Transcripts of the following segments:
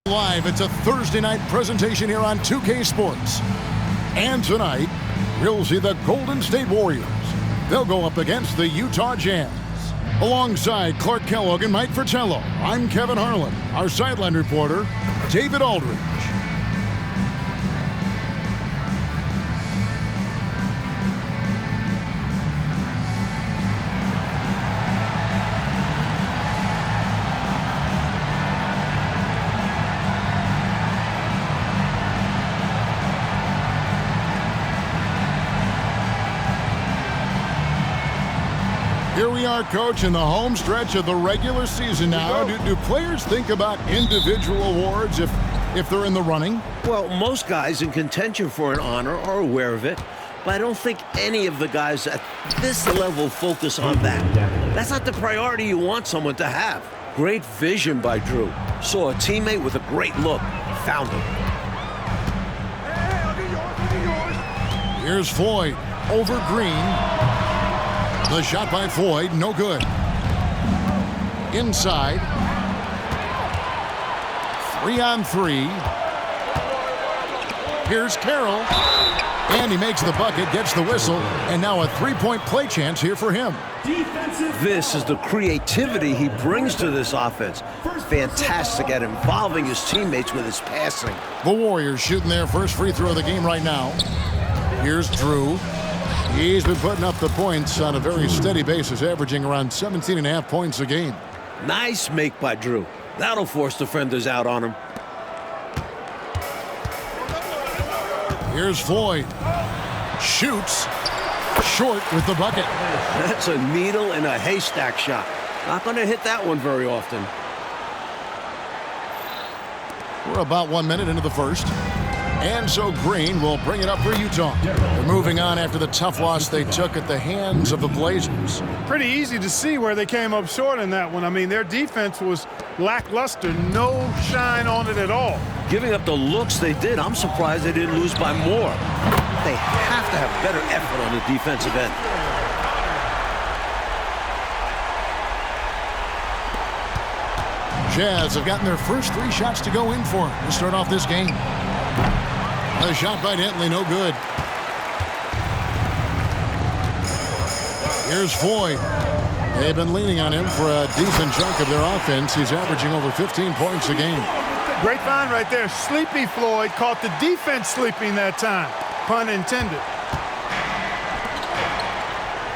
Live, it's a Thursday night presentation here on 2K Sports. And tonight, we'll see the Golden State Warriors. They'll go up against the Utah Jazz. Alongside Clark Kellogg and Mike Fratello, I'm Kevin Harlan. Our sideline reporter, David Aldridge. Here we are, Coach, in the home stretch of the regular season now. Do players think about individual awards if they're in the running? Well, most guys in contention for an honor are aware of it, but I don't think any of the guys at this level focus on that. That's not the priority you want someone to have. Great vision by Drew. Saw a teammate with a great look. Found him. Hey, I'll get yours. Here's Floyd over Green. The shot by Floyd, no good. Inside. 3-on-3. Here's Carroll. And he makes the bucket, gets the whistle, and now a three-point play chance here for him. This is the creativity he brings to this offense. Fantastic at involving his teammates with his passing. The Warriors shooting their first free throw of the game right now. Here's Drew. He's been putting up the points on a very steady basis, averaging around 17.5 points a game. Nice make by Drew. That'll force defenders out on him. Here's Floyd. Shoots. Short with the bucket. That's a needle in a haystack shot. Not going to hit that one very often. We're about 1 minute into the first. And so Green will bring it up for Utah. They're moving on after the tough loss they took at the hands of the Blazers. Pretty easy to see where they came up short in that one. I mean, their defense was lackluster. No shine on it at all. Giving up the looks they did, I'm surprised they didn't lose by more. They have to have better effort on the defensive end. Jazz have gotten their first 3 shots to go in for to start off this game. A shot by Dantley, no good. Here's Floyd. They've been leaning on him for a decent chunk of their offense. He's averaging over 15 points a game. Great find right there. Sleepy Floyd caught the defense sleeping that time. Pun intended.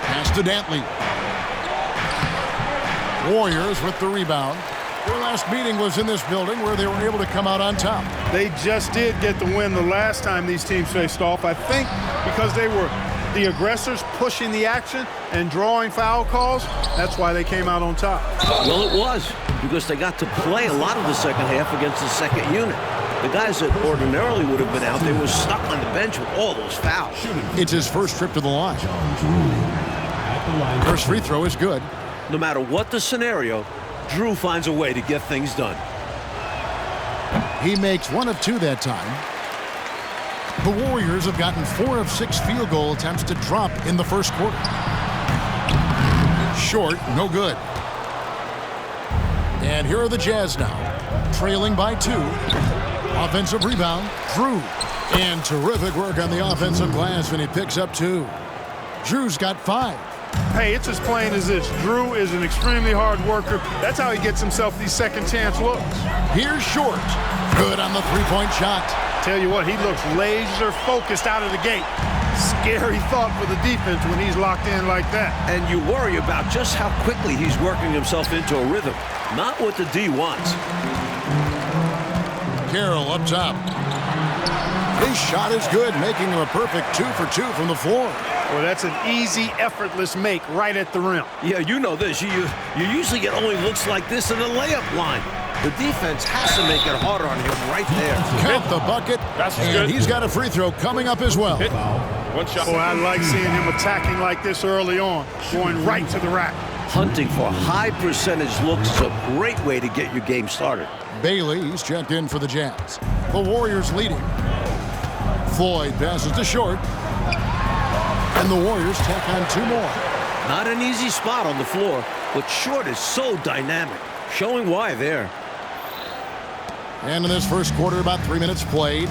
Pass to Dantley. Warriors with the rebound. Their last meeting was in this building where they were able to come out on top. They just did get the win the last time these teams faced off. I think because they were the aggressors pushing the action and drawing foul calls, that's why they came out on top. Well, it was because they got to play a lot of the second half against the second unit. The guys that ordinarily would have been out, they were stuck on the bench with all those fouls. It's his first trip to the line. First free throw is good. No matter what the scenario, Drew finds a way to get things done. He makes 1 of 2 that time. The Warriors have gotten 4 of 6 field goal attempts to drop in the first quarter. Short, no good. And here are the Jazz now, trailing by 2. Offensive rebound, Drew. And terrific work on the offensive glass when he picks up 2. Drew's got 5. Hey, it's as plain as this. Drew is an extremely hard worker. That's how he gets himself these second chance looks. Here's Short. Good on the three-point shot. Tell you what, he looks laser focused out of the gate. Scary thought for the defense when he's locked in like that. And you worry about just how quickly he's working himself into a rhythm. Not what the D wants. Carroll up top. His shot is good, making him a perfect 2 for 2 from the floor. Well, that's an easy, effortless make right at the rim. Yeah, you know this. You usually get only looks like this in the layup line. The defense has to make it harder on him right there. Count the bucket, and he's got a free throw coming up as well. One shot. Boy, I like seeing him attacking like this early on, going right to the rack. Hunting for high percentage looks is a great way to get your game started. Bailey, he's checked in for the Jazz. The Warriors leading. Floyd passes to Short. And the Warriors take on 2 more. Not an easy spot on the floor, but Short is so dynamic, showing why there. And in this first quarter, about 3 minutes played.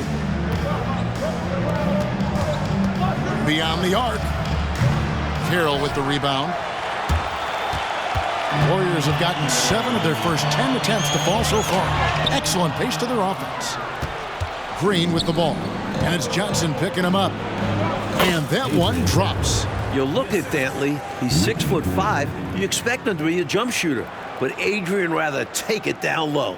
Beyond the arc. Carroll with the rebound. Warriors have gotten 7 of their first 10 attempts to fall so far. Excellent pace to their offense. Green with the ball. And it's Johnson picking him up. And that one drops. You look at Dantley, he's 6'5". You expect him to be a jump shooter, but Adrian rather take it down low.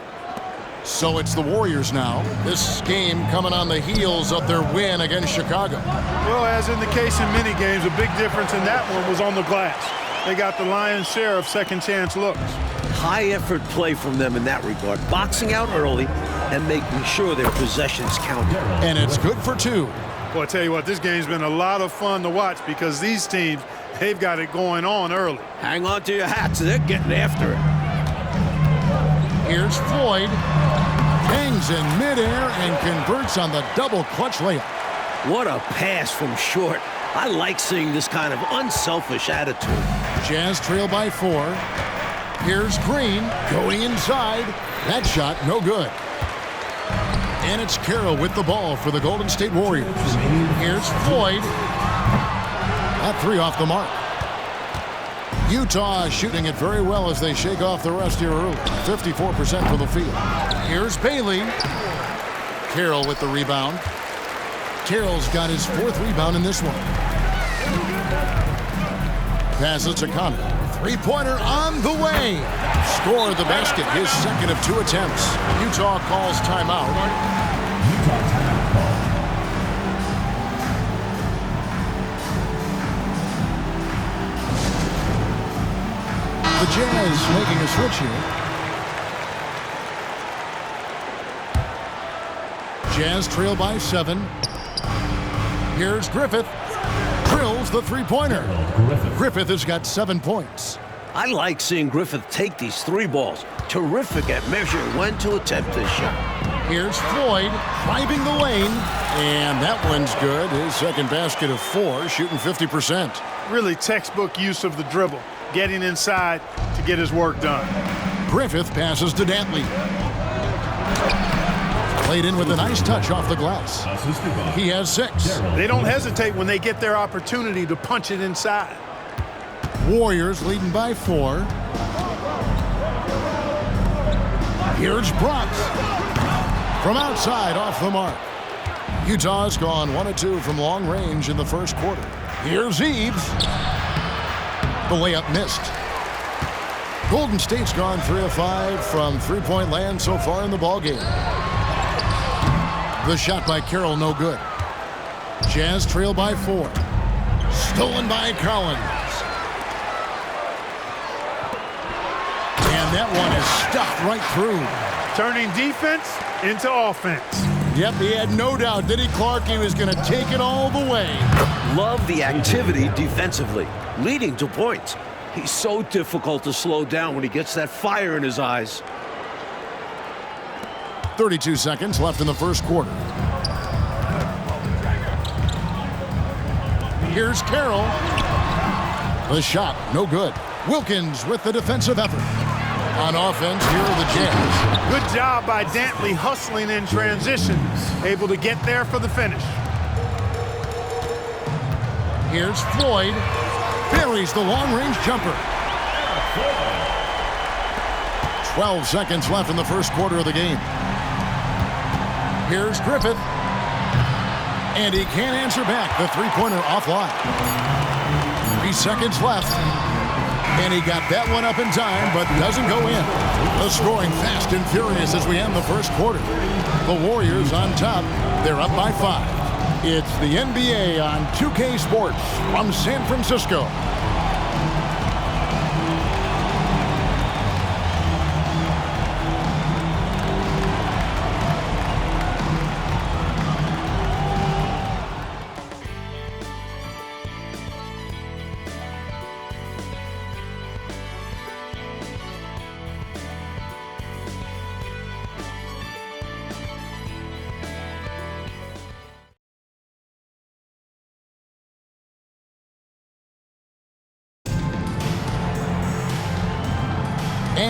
So it's the Warriors now. This game coming on the heels of their win against Chicago. Well, as in the case in many games, a big difference in that one was on the glass. They got the lion's share of second chance looks. High effort play from them in that regard, boxing out early and making sure their possessions counted. And it's good for 2. Well, I tell you what, this game's been a lot of fun to watch because these teams, they've got it going on early. Hang on to your hats, they're getting after it. Here's Floyd. Hangs in midair and converts on the double clutch layup. What a pass from short. I like seeing this kind of unselfish attitude. Jazz trail by 4. Here's Green going inside. That shot no good. And it's Carroll with the ball for the Golden State Warriors. Here's Floyd. That 3 off the mark. Utah shooting it very well as they shake off the rust here early. 54% from the field. Here's Bailey. Carroll with the rebound. Carroll's got his 4th rebound in this one. Pass it to Connor. 3-pointer on the way. Score the basket, his 2nd of 2 attempts. Utah calls timeout. The Jazz making a switch here. Jazz trail by 7. Here's Griffith. Drills the 3-pointer. Griffith has got 7 points. I like seeing Griffith take these 3 balls. Terrific at measuring when to attempt this shot. Here's Floyd driving the lane. And that one's good. His 2nd basket of 4, shooting 50%. Really textbook use of the dribble, getting inside to get his work done. Griffith passes to Dantley. Played in with a nice touch off the glass. He has 6. They don't hesitate when they get their opportunity to punch it inside. Warriors leading by 4. Here's Brooks. From outside off the mark. Utah's gone 1 of 2 from long range in the first quarter. Here's Eves. The layup missed. Golden State's gone 3 of 5 from 3-point land so far in the ballgame. The shot by Carroll no good. Jazz trail by 4. Stolen by Collins. And that one is stuffed right through. Turning defense into offense. Yep, he had no doubt, did he, Clark? He was going to take it all the way. Love the activity defensively, leading to points. He's so difficult to slow down when he gets that fire in his eyes. 32 seconds left in the first quarter. Here's Carroll. The shot, no good. Wilkins with the defensive effort. On offense, here are the Jazz. Good job by Dantley hustling in transition. Able to get there for the finish. Here's Floyd. Buries the long-range jumper. 12 seconds left in the first quarter of the game. Here's Griffith. And he can't answer back. The 3-pointer offline. 3 seconds left. And he got that one up in time, but doesn't go in. The scoring fast and furious as we end the first quarter. The Warriors on top. They're up by 5. It's the NBA on 2K Sports from San Francisco.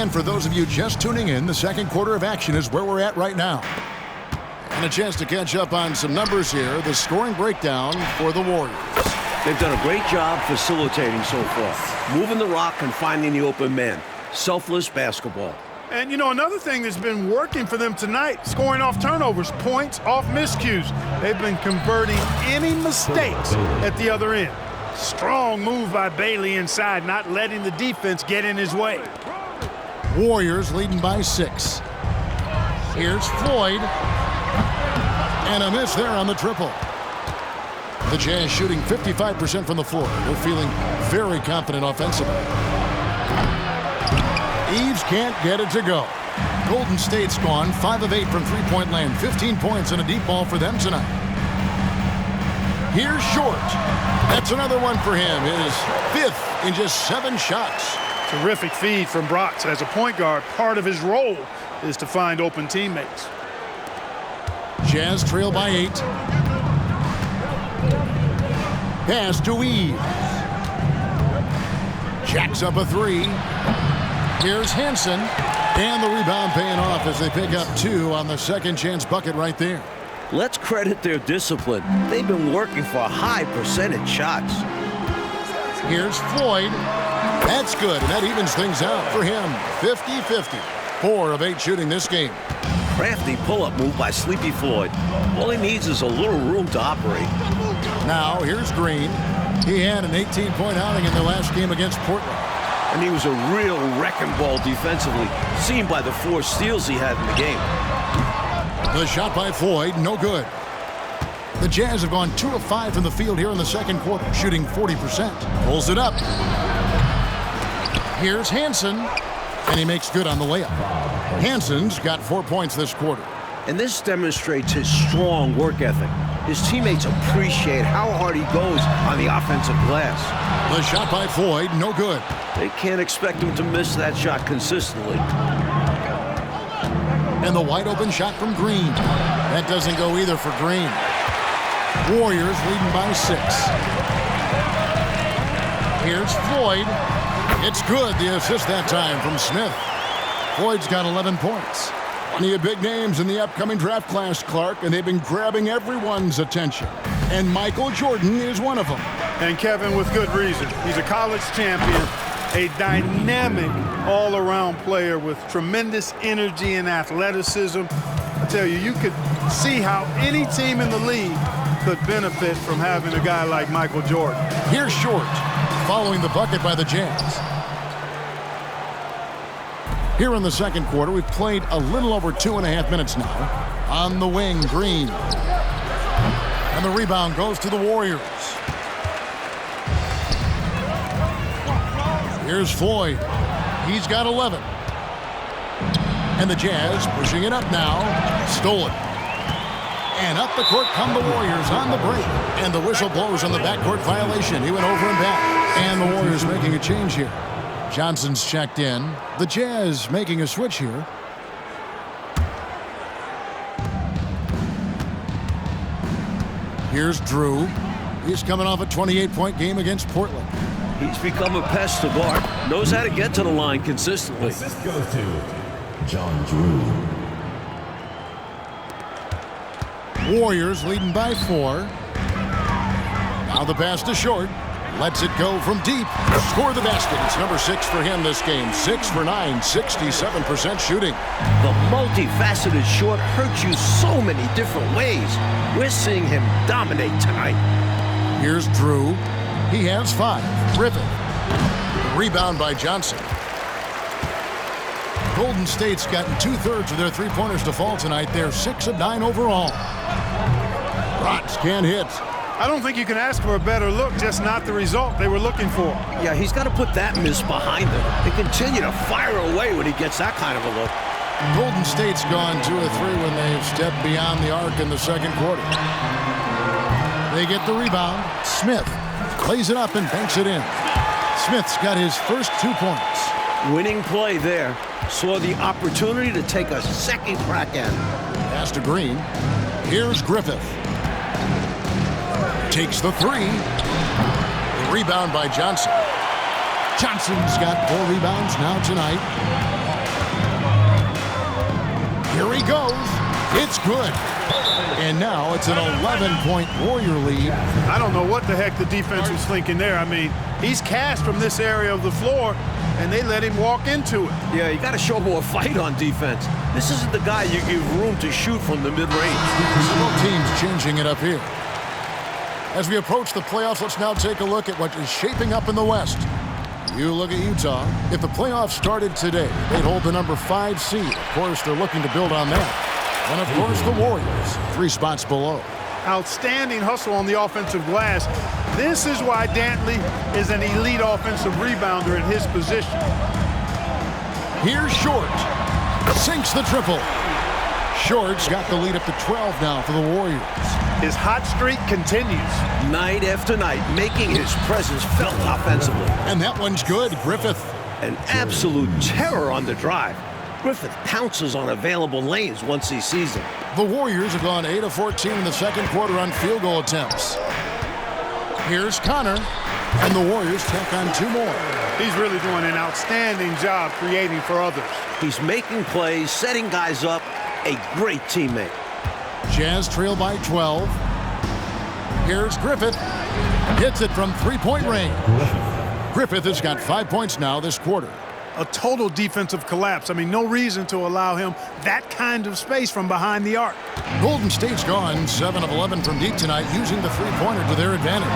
And for those of you just tuning in, the second quarter of action is where we're at right now. And a chance to catch up on some numbers here. The scoring breakdown for the Warriors. They've done a great job facilitating so far, moving the rock and finding the open man. Selfless basketball. And, you know, another thing that's been working for them tonight, scoring off turnovers, points off miscues. They've been converting any mistakes at the other end. Strong move by Bailey inside, not letting the defense get in his way. Warriors leading by 6. Here's Floyd. And a miss there on the triple. The Jazz shooting 55% from the floor. They're feeling very confident offensively. Eves can't get it to go. Golden State's gone 5 of 8 from three-point land. 15 points and a deep ball for them tonight. Here's Short. That's another one for him. His 5th in just 7 shots. Terrific feed from Brox. As a point guard, part of his role is to find open teammates. Jazz trail by 8. Pass to Eves. Jacks up a 3. Here's Hansen. And the rebound paying off as they pick up 2 on the second chance bucket right there. Let's credit their discipline. They've been working for high percentage shots. Here's Floyd. That's good, and that evens things out for him. 50-50. 4 of 8 shooting this game. Crafty pull-up move by Sleepy Floyd. All he needs is a little room to operate. Now, here's Green. He had an 18-point outing in the last game against Portland. And he was a real wrecking ball defensively, seen by the 4 steals he had in the game. The shot by Floyd, no good. The Jazz have gone 2 of 5 from the field here in the second quarter, shooting 40%. Pulls it up. Here's Hansen, and he makes good on the layup. Hansen's got 4 points this quarter. And this demonstrates his strong work ethic. His teammates appreciate how hard he goes on the offensive glass. The shot by Floyd, no good. They can't expect him to miss that shot consistently. And the wide open shot from Green. That doesn't go either for Green. Warriors leading by 6. Here's Floyd. It's good, the assist that time from Smith. Floyd's got 11 points. Plenty of big names in the upcoming draft class, Clark, and they've been grabbing everyone's attention. And Michael Jordan is one of them. And Kevin, with good reason. He's a college champion, a dynamic all-around player with tremendous energy and athleticism. I tell you, you could see how any team in the league could benefit from having a guy like Michael Jordan. Here's Short, following the bucket by the Jazz. Here in the second quarter, we've played a little over 2.5 minutes now. On the wing, Green. And the rebound goes to the Warriors. Here's Floyd. He's got 11. And the Jazz pushing it up now. Stolen. And up the court come the Warriors on the break. And the whistle blows on the backcourt violation. He went over and back. And the Warriors making a change here. Johnson's checked in. The Jazz making a switch here. Here's Drew. He's coming off a 28-point game against Portland. He's become a pest to guard. Knows how to get to the line consistently. Assist goes to John Drew. Warriors leading by 4. Now the pass to Short. Lets it go from deep. Score the basket. It's number 6 for him this game. 6 for 9, 67% shooting. The multifaceted Short hurts you so many different ways. We're seeing him dominate tonight. Here's Drew. He has 5. Griffin. Rebound by Johnson. Golden State's gotten 2/3 of their three-pointers to fall tonight. They're 6 of 9 overall. Rotz can't hit. I don't think you can ask for a better look, just not the result they were looking for. Yeah, he's got to put that miss behind him and continue to fire away when he gets that kind of a look. Golden State's gone 2 of 3 when they've stepped beyond the arc in the second quarter. They get the rebound. Smith lays it up and banks it in. Smith's got his first 2 points. Winning play there. Saw the opportunity to take a second crack at it. Pass to Green. Here's Griffith. Takes the 3. The rebound by Johnson. Johnson's got 4 rebounds now tonight. Here he goes. It's good. And now it's an 11-point Warrior lead. I don't know what the heck the defense was thinking there. I mean, he's cast from this area of the floor, and they let him walk into it. Yeah, you got to show more fight on defense. This isn't the guy you give room to shoot from the mid-range. Both teams changing it up here. As we approach the playoffs, let's now take a look at what is shaping up in the West. You look at Utah. If the playoffs started today, they'd hold the number 5 seed. Of course, they're looking to build on that. And, of course, the Warriors, 3 spots below. Outstanding hustle on the offensive glass. This is why Dantley is an elite offensive rebounder in his position. Here's Short. Sinks the triple. Short's got the lead up to 12 now for the Warriors. His hot streak continues. Night after night, making his presence felt offensively. And that one's good. Griffith. An absolute terror on the drive. Griffith pounces on available lanes once he sees them. The Warriors have gone 8 of 14 in the second quarter on field goal attempts. Here's Connor, and the Warriors tack on 2 more. He's really doing an outstanding job creating for others. He's making plays, setting guys up, a great teammate. Jazz trail by 12. Here's Griffith. Gets it from 3-point range. Griffith has got 5 points now this quarter. A total defensive collapse. I mean, no reason to allow him that kind of space from behind the arc. Golden State's gone 7 of 11 from deep tonight, using the 3-pointer to their advantage.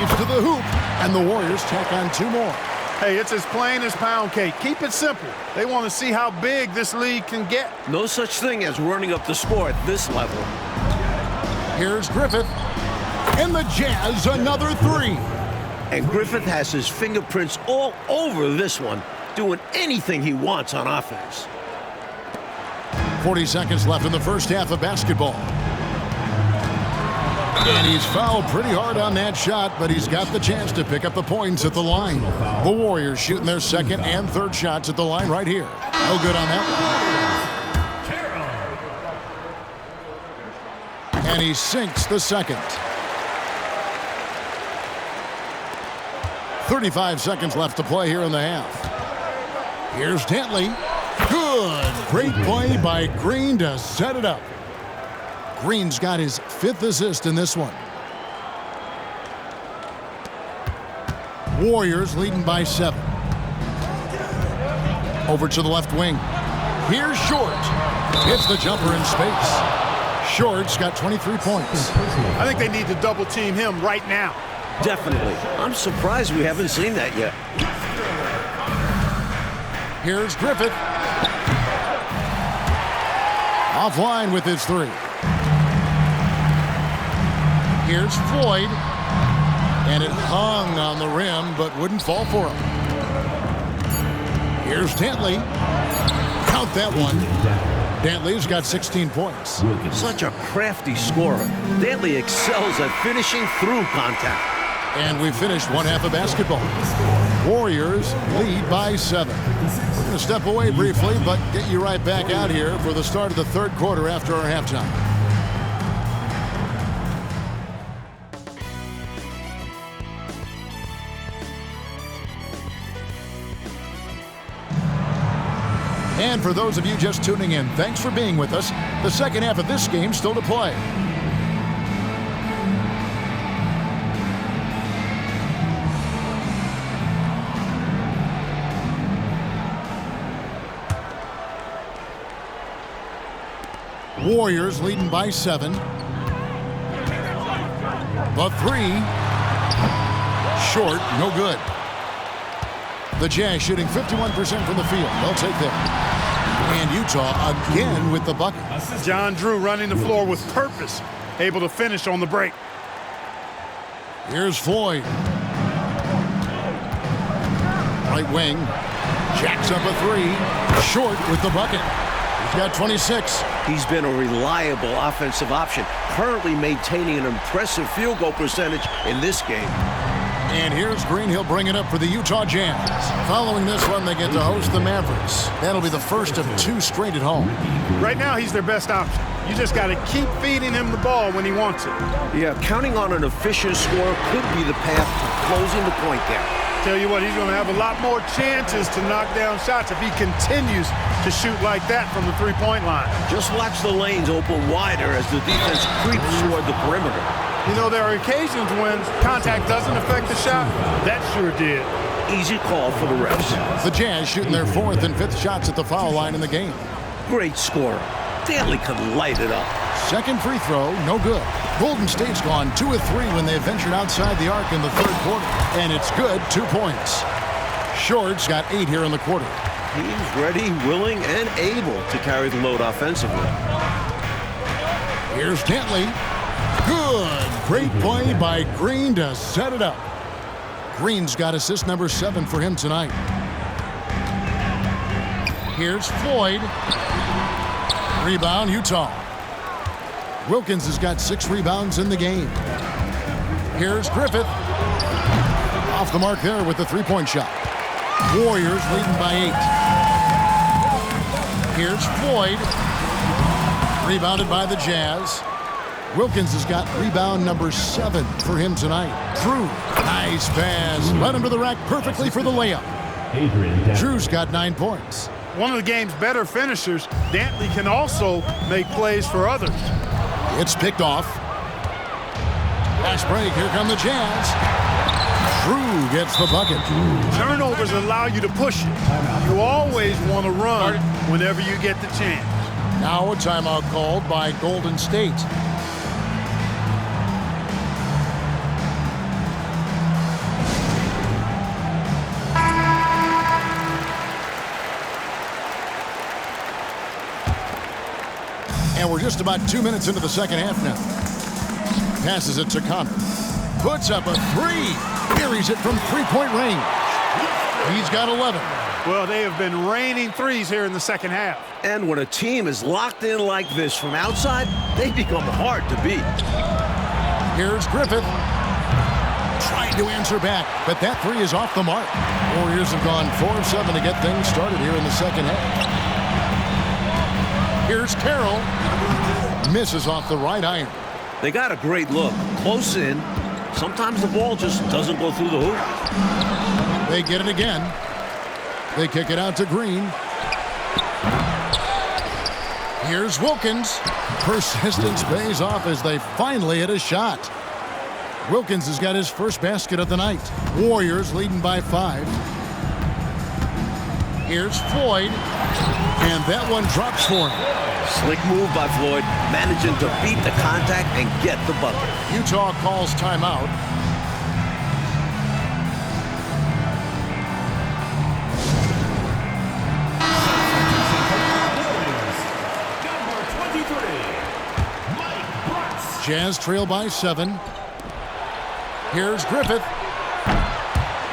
It's to the hoop, and the Warriors tack on 2 more. Hey, it's as plain as pound cake. Keep it simple. They want to see how big this league can get. No such thing as running up the score at this level. Here's Griffith. And the Jazz, another 3. And Griffith has his fingerprints all over this one, doing anything he wants on offense. 40 seconds left in the first half of basketball. And he's fouled pretty hard on that shot, but he's got the chance to pick up the points at the line. The Warriors shooting their second and third shots at the line right here. No good on that one. And he sinks the second. 35 seconds left to play here in the half. Here's Dantley. Good. Great play by Green to set it up. Green's got his 5th assist in this one. Warriors leading by 7. Over to the left wing. Here's Short. Hits the jumper in space. Short's got 23 points. I think they need to double team him right now. Definitely. I'm surprised we haven't seen that yet. Here's Griffith. Offline with his 3. Here's Floyd. And it hung on the rim, but wouldn't fall for him. Here's Dantley. Count that one. Dantley's got 16 points. Such a crafty scorer. Dantley excels at finishing through contact. And we finished one half of basketball. Warriors lead by 7. We're going to step away briefly, but get you right back out here for the start of the third quarter after our halftime. And for those of you just tuning in, thanks for being with us. The second half of this game still to play. Warriors leading by 7. The 3. Short, no good. The Jazz shooting 51% from the field. They'll take that. And Utah again with the bucket. John Drew running the floor with purpose, able to finish on the break. Here's Floyd. Right wing. Jacks up a 3. Short with the bucket. He's got 26. He's been a reliable offensive option, currently maintaining an impressive field goal percentage in this game. And here's Green. He'll bring it up for the Utah Jazz. Following this one, they get to host the Mavericks. That'll be the first of 2 straight at home. Right now, he's their best option. You just got to keep feeding him the ball when he wants it. Yeah, counting on an efficient score could be the path to closing the point gap. Tell you what, he's going to have a lot more chances to knock down shots if he continues to shoot like that from the three-point line. Just watch the lanes open wider as the defense creeps toward the perimeter. You know, there are occasions when contact doesn't affect the shot. That sure did. Easy call for the refs. The Jazz shooting their 4th and 5th shots at the foul line in the game. Great scorer. Dantley can light it up. Second free throw, no good. Golden State's gone 2 of 3 when they ventured outside the arc in the third quarter. And it's good, 2 points. Short's got 8 here in the quarter. He's ready, willing, and able to carry the load offensively. Here's Dantley. Good. Great play by Green to set it up. Green's got assist number 7 for him tonight. Here's Floyd. Rebound, Utah. Wilkins has got 6 rebounds in the game. Here's Griffith. Off the mark there with the three-point shot. Warriors leading by 8. Here's Floyd. Rebounded by the Jazz. Wilkins has got rebound number 7 for him tonight. Drew, nice pass. Led him to the rack perfectly for the layup. Drew's got 9 points. One of the game's better finishers, Dantley can also make plays for others. It's picked off. Fast break, here come the Jazz. Drew gets the bucket. Turnovers allow you to push it. You always want to run whenever you get the chance. Now a timeout called by Golden State. And we're just about 2 minutes into the second half now. Passes it to Connor. Puts up a 3. Carries it from three-point range. He's got 11. Well, they have been raining threes here in the second half. And when a team is locked in like this from outside, they become hard to beat. Here's Griffith. Trying to answer back, but that 3 is off the mark. Warriors have gone 4 of 7 to get things started here in the second half. Here's Carroll. Misses off the right iron. They got a great look. Close in. Sometimes the ball just doesn't go through the hoop. They get it again. They kick it out to Green. Here's Wilkins. Persistence pays off as they finally hit a shot. Wilkins has got his first basket of the night. Warriors leading by 5. Here's Floyd. And that one drops for him. Slick move by Floyd, managing to beat the contact and get the bucket. Utah calls timeout. Jazz trail by 7. Here's Griffith.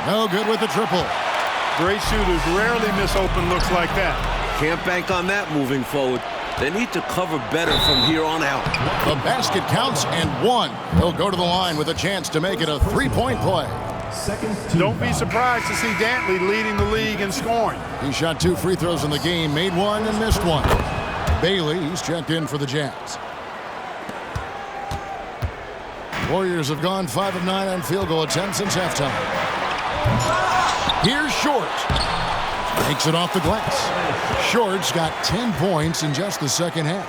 No good with the triple. Great shooters rarely miss open looks like that. Can't bank on that moving forward. They need to cover better from here on out. The basket counts and 1. He'll go to the line with a chance to make it a 3-point play. Don't be surprised to see Dantley leading the league in scoring. He shot 2 free throws in the game, made 1 and missed 1. Bailey, he's checked in for the Jazz. Warriors have gone 5 of 9 on field goal attempts since halftime. Here's Short. Takes it off the glass. Short's got 10 points in just the second half.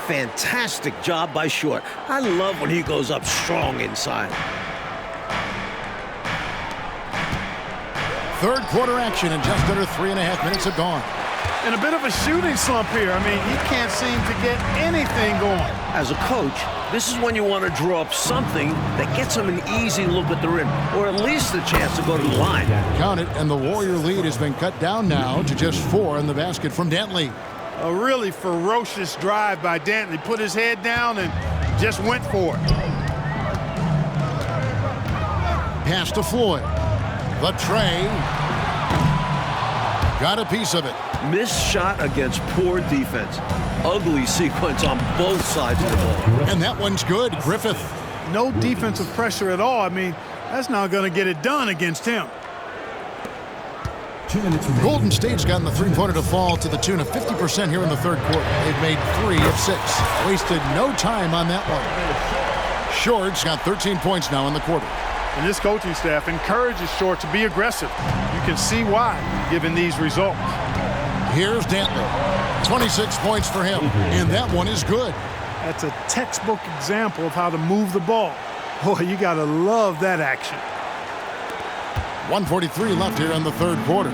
Fantastic job by Short. I love when he goes up strong inside. Third quarter action and just under 3.5 minutes have gone. And a bit of a shooting slump here. I mean, he can't seem to get anything going. As a coach, this is when you want to draw up something that gets him an easy look at the rim, or at least a chance to go to the line. Count it, and the Warrior lead has been cut down now to just 4 in the basket from Dantley. A really ferocious drive by Dantley. Put his head down and just went for it. Pass to Floyd. The tray. Got a piece of it. Missed shot against poor defense. Ugly sequence on both sides of the ball. And that one's good. Griffith. No defensive pressure at all. I mean, that's not going to get it done against him. 2 minutes remaining. Golden State's gotten the three-pointer to fall to the tune of 50% here in the third quarter. They've made 3 of 6. Wasted no time on that one. Short's got 13 points now in the quarter. And this coaching staff encourages Short to be aggressive. You can see why, given these results. Here's Dantley. 26 points for him, and that one is good. That's a textbook example of how to move the ball. Boy, you got to love that action. 1:43 left here in the third quarter.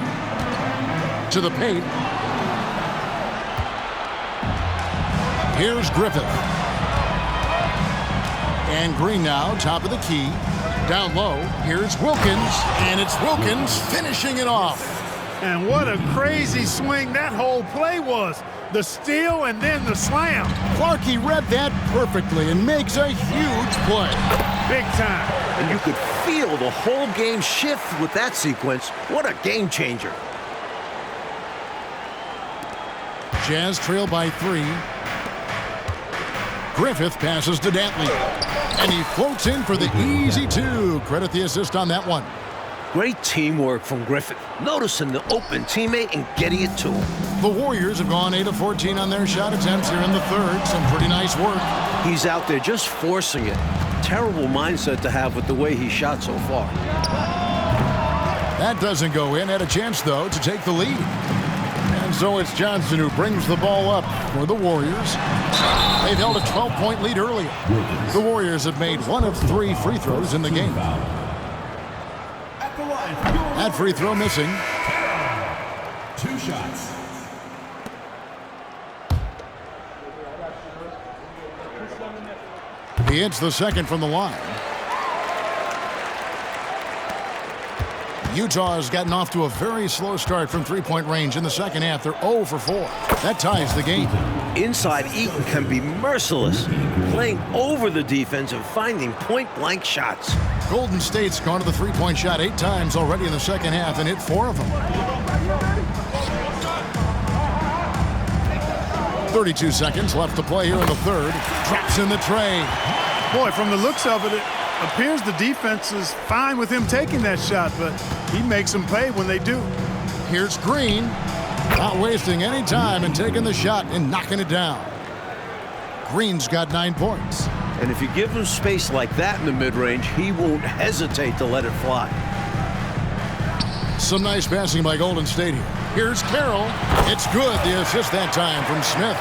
To the paint. Here's Griffith. And Green now, top of the key. Down low, here's Wilkins. And it's Wilkins finishing it off. And what a crazy swing that whole play was. The steal and then the slam. Clarkie read that perfectly and makes a huge play. Big time. And you could feel the whole game shift with that sequence. What a game changer. Jazz trail by 3. Griffith passes to Dantley. And he floats in for the easy 2. Credit the assist on that one. Great teamwork from Griffith. Noticing the open teammate and getting it to him. The Warriors have gone 8 of 14 on their shot attempts here in the third. Some pretty nice work. He's out there just forcing it. Terrible mindset to have with the way he shot so far. That doesn't go in. Had a chance, though, to take the lead. And so it's Johnson who brings the ball up for the Warriors. They've held a 12-point lead earlier. The Warriors have made 1 of 3 free throws in the game. That free throw missing. 2 shots. He hits the second from the line. Utah has gotten off to a very slow start from three-point range in the second half. They're 0 for 4. That ties the game. Inside Eaton can be merciless, playing over the defense and finding point-blank shots. Golden State's gone to the three-point shot 8 times already in the second half and hit 4 of them. 32 seconds left to play here in the third. Traps in the tray. Boy, from the looks of it, it appears the defense is fine with him taking that shot, but he makes them pay when they do. Here's Green. Not wasting any time and taking the shot and knocking it down. Green's got 9 points. And if you give him space like that in the mid-range, he won't hesitate to let it fly. Some nice passing by Golden State here. Here's Carroll. It's good. The assist that time from Smith.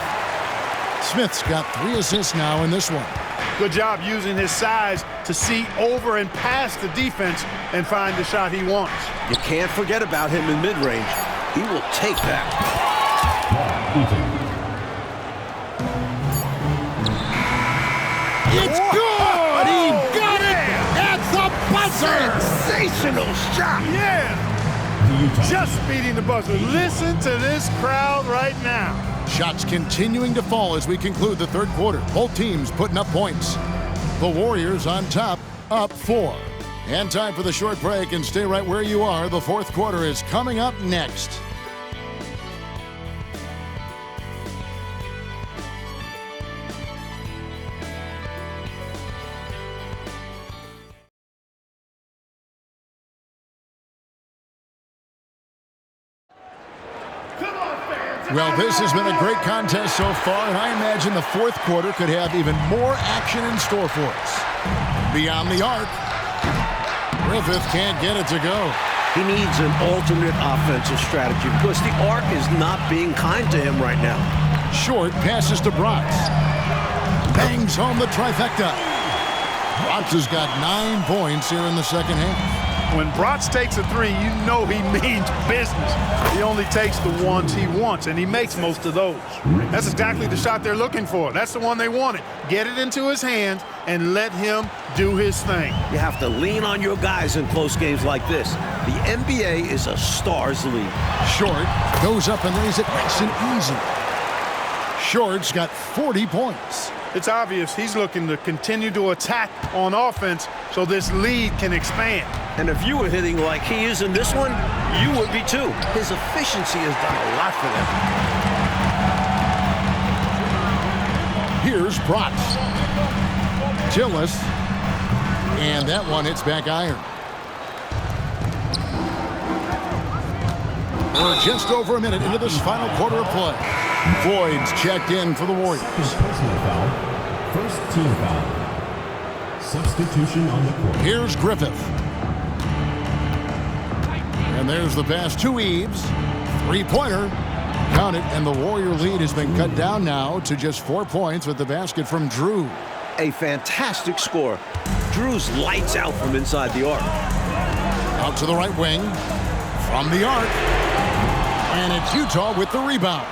Smith's got 3 assists now in this one. Good job using his size to see over and past the defense and find the shot he wants. You can't forget about him in mid-range. He will take that. It's good! He got it at the buzzer! Sensational shot! Yeah! Just beating the buzzer. Listen to this crowd right now. Shots continuing to fall as we conclude the third quarter. Both teams putting up points. The Warriors on top, up 4. And time for the short break, and stay right where you are. The fourth quarter is coming up next. Well, this has been a great contest so far, and I imagine the fourth quarter could have even more action in store for us. Beyond the arc, Griffith can't get it to go. He needs an alternate offensive strategy because the arc is not being kind to him right now. Short passes to Bronx. Bangs home the trifecta. Bronx has got 9 points here in the second half. When Bronx takes a 3, you know he means business. He only takes the ones he wants, and he makes most of those. That's exactly the shot they're looking for. That's the one they wanted. Get it into his hands and let him do his thing. You have to lean on your guys in close games like this. The NBA is a stars league. Short goes up and lays it nice and easy. Short's got 40 points. It's obvious he's looking to continue to attack on offense so this lead can expand. And if you were hitting like he is in this one, you would be too. His efficiency has done a lot for them. Here's Bronx. Tillis. And that one hits back iron. We're just over a minute into this final quarter of play. Floyd's checked in for the Warriors. Personal foul. First team foul. Substitution on the court. Here's Griffith. And there's the pass to Eves. Three-pointer. Count it, and the Warrior lead has been cut down now to just 4 points with the basket from Drew. A fantastic score. Drew's lights out from inside the arc. Out to the right wing. From the arc. And it's Utah with the rebound.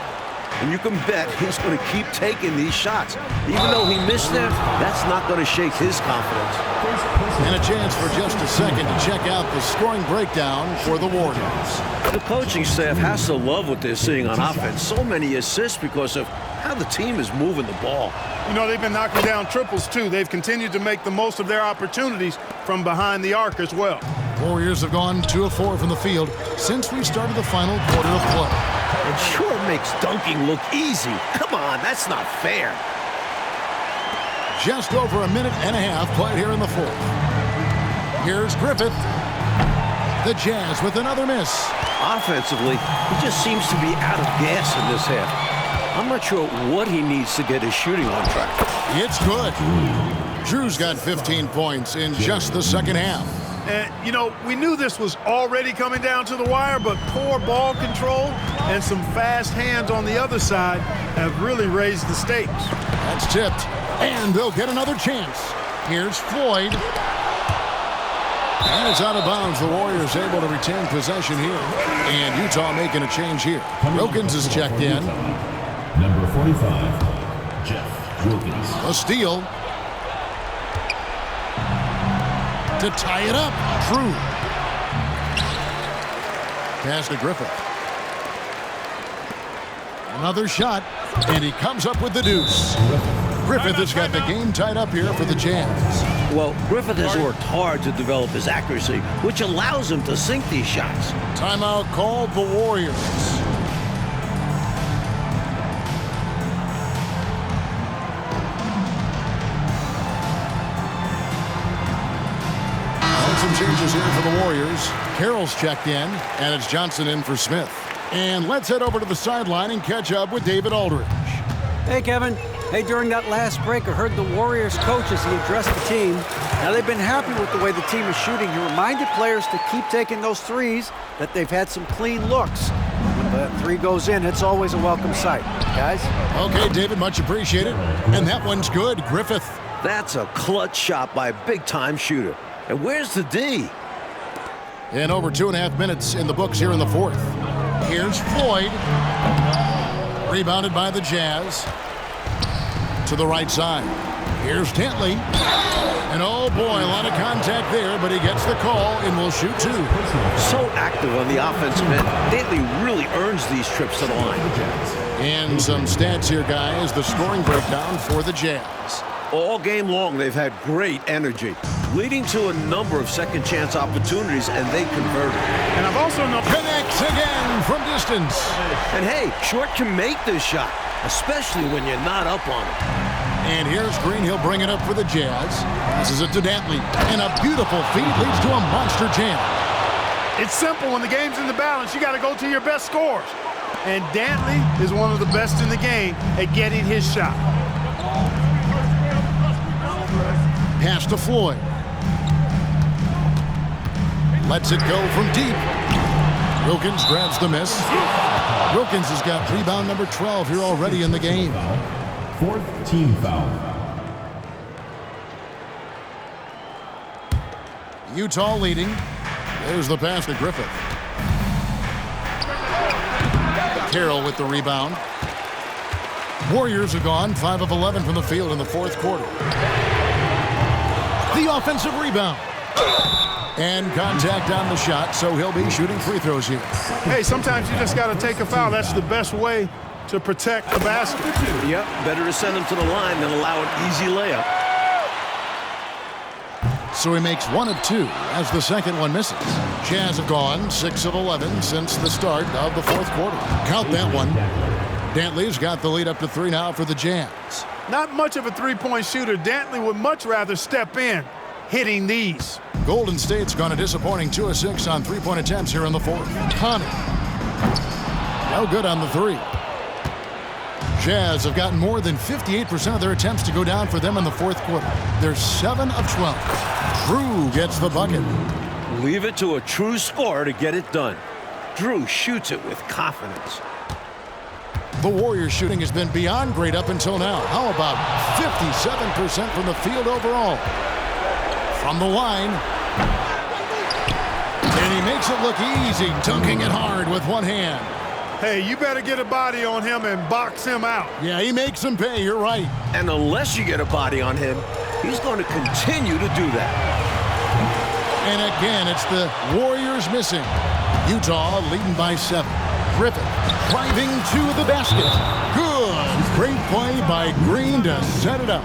And you can bet he's going to keep taking these shots. Even though he missed them, that's not going to shake his confidence. And a chance for just a second to check out the scoring breakdown for the Warriors. The coaching staff has to love what they're seeing on offense. So many assists because of how the team is moving the ball. You know, they've been knocking down triples, too. They've continued to make the most of their opportunities from behind the arc as well. Warriors have gone 2 of 4 from the field since we started the final quarter of play. It sure makes dunking look easy. Come on, that's not fair. Just over a minute and a half played here in the fourth. Here's Griffith. The Jazz with another miss. Offensively, he just seems to be out of gas in this half. I'm not sure what he needs to get his shooting on track. It's good. Drew's got 15 points in just the second half. And, you know, we knew this was already coming down to the wire, but poor ball control and some fast hands on the other side have really raised the stakes. That's tipped, and they'll get another chance. Here's Floyd. And it's out of bounds. The Warriors able to retain possession here. And Utah making a change here. Wilkins is checked in. Number 45, Jeff Wilkins. A steal. To tie it up. True. Pass to Griffith. Another shot, and he comes up with the deuce. Griffith has got the game tied up here for the Jazz. Well, Griffith has worked hard to develop his accuracy, which allows him to sink these shots. Timeout called the Warriors. Some changes here for the Warriors. Carroll's checked in, and it's Johnson in for Smith. And let's head over to the sideline and catch up with David Aldridge. Hey, Kevin. Hey, during that last break, I heard the Warriors coach as he addressed the team. Now, they've been happy with the way the team is shooting. He reminded players to keep taking those threes, that they've had some clean looks. When that three goes in, it's always a welcome sight. Guys? Okay, David, much appreciated. And that one's good. Griffith. That's a clutch shot by a big-time shooter. And where's the D? And over 2.5 minutes in the books here in the fourth. Here's Floyd. Rebounded by the Jazz. To the right side. Here's Dantley. And oh boy, a lot of contact there, but he gets the call and will shoot two. So active on the offensive end. Dantley really earns these trips to the line. And some stats here, guys. The scoring breakdown for the Jazz. All game long, they've had great energy, leading to a number of second-chance opportunities, and they converted. And I've also known... Connects again from distance. And hey, Short can make this shot, especially when you're not up on it. And here's Green. He'll bring it up for the Jazz. Passes it to Dantley. And a beautiful feed leads to a monster jam. It's simple. When the game's in the balance, you got to go to your best scorers. And Dantley is one of the best in the game at getting his shot. Pass to Floyd. Lets it go from deep. Wilkins grabs the miss. Wilkins has got rebound number 12 here already in the game. Fourth team foul. Utah leading. There's the pass to Griffith. Carroll with the rebound. Warriors have gone 5 of 11 from the field in the fourth quarter. The offensive rebound. And contact on the shot, so he'll be shooting free throws here. Hey, sometimes you just got to take a foul. That's the best way to protect the basket. Yep, better to send him to the line than allow an easy layup. So he makes 1 of 2 as the second one misses. Jazz have gone 6 of 11 since the start of the fourth quarter. Count that one. Dantley's got the lead up to 3 now for the Jazz. Not much of a three-point shooter. Dantley would much rather step in, hitting these. Golden State's gone a disappointing 2 of 6 on three-point attempts here in the fourth. Connor. No good on the 3. Jazz have gotten more than 58% of their attempts to go down for them in the fourth quarter. They're 7 of 12. Drew gets the bucket. Leave it to a true scorer to get it done. Drew shoots it with confidence. The Warriors shooting has been beyond great up until now. How about 57% from the field overall? From the line. And he makes it look easy, dunking it hard with one hand. Hey, you better get a body on him and box him out. Yeah, he makes him pay, you're right. And unless you get a body on him, he's going to continue to do that. And again, it's the Warriors missing. Utah leading by 7. Griffith driving to the basket. Good. Great play by Green to set it up.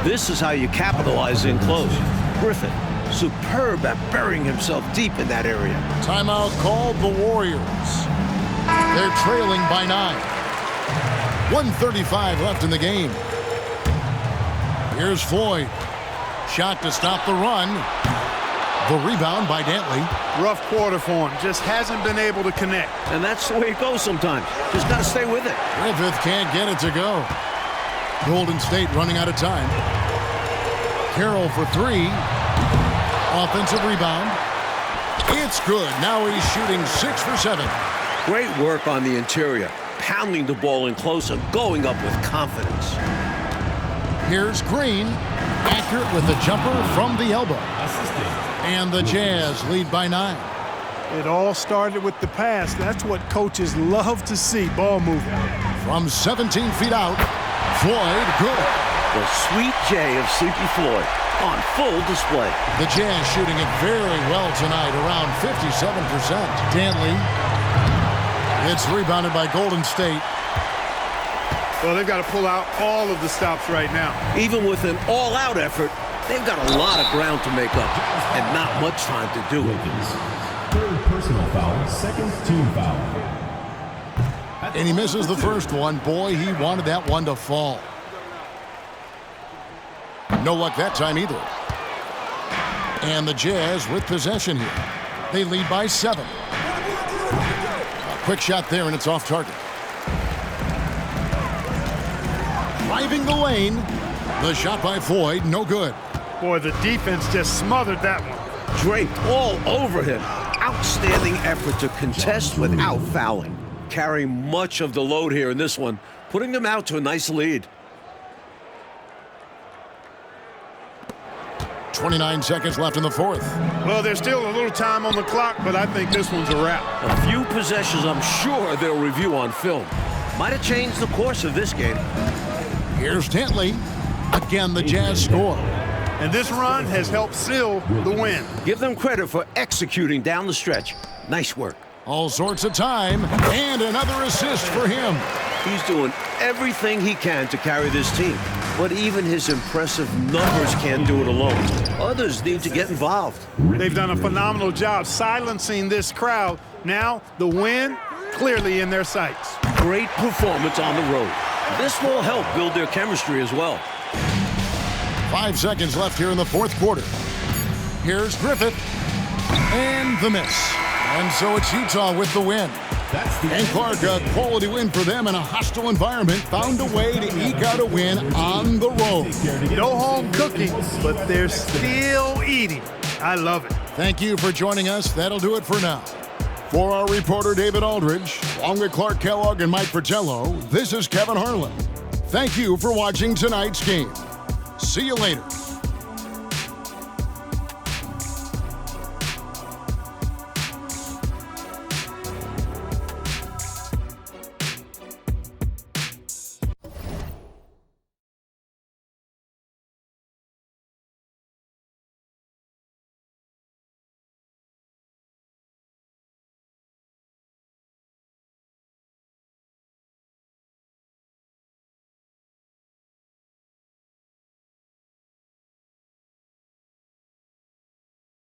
This is how you capitalize in close. Griffith, superb at burying himself deep in that area. Timeout called the Warriors. They're trailing by 9. 1:35 left in the game. Here's Floyd. Shot to stop the run. The rebound by Dantley. Rough quarter for him. Just hasn't been able to connect. And that's the way it goes sometimes. Just got to stay with it. Griffith can't get it to go. Golden State running out of time. Carroll for 3. Offensive rebound. It's good. Now he's shooting 6 for 7. Great work on the interior. Pounding the ball in close and going up with confidence. Here's Green. Accurate with the jumper from the elbow. And the Jazz lead by 9. It all started with the pass. That's what coaches love to see, ball movement. From 17 feet out, Floyd, good. The sweet J of Sleepy Floyd on full display. The Jazz shooting it very well tonight, around 57%. Dantley. It's rebounded by Golden State. Well, they've got to pull out all of the stops right now. Even with an all-out effort, they've got a lot of ground to make up and not much time to do it. Third personal foul, second team foul. And he misses the first one. Boy, he wanted that one to fall. No luck that time either. And the Jazz with possession here. They lead by 7. A quick shot there, and it's off target. Driving the lane. The shot by Floyd, no good. Boy, the defense just smothered that one. Draped all over him. Outstanding effort to contest without fouling. Carrying much of the load here in this one, putting them out to a nice lead. 29 seconds left in the fourth. Well, there's still a little time on the clock, but I think this one's a wrap. A few possessions I'm sure they'll review on film. Might have changed the course of this game. Here's Dantley. Again, the Jazz score. And this run has helped seal the win. Give them credit for executing down the stretch. Nice work. All sorts of time, and another assist for him. He's doing everything he can to carry this team. But even his impressive numbers can't do it alone. Others need to get involved. They've done a phenomenal job silencing this crowd. Now, the win clearly in their sights. Great performance on the road. This will help build their chemistry as well. 5 seconds left here in the fourth quarter. Here's Griffith. And the miss. And so it's Utah with the win. And Clark, a quality win for them in a hostile environment, found a way to eke out a win on the road. No home cooking, but they're still eating. I love it. Thank you for joining us. That'll do it for now. For our reporter, David Aldridge, along with Clark Kellogg and Mike Fratello, this is Kevin Harlan. Thank you for watching tonight's game. See you later.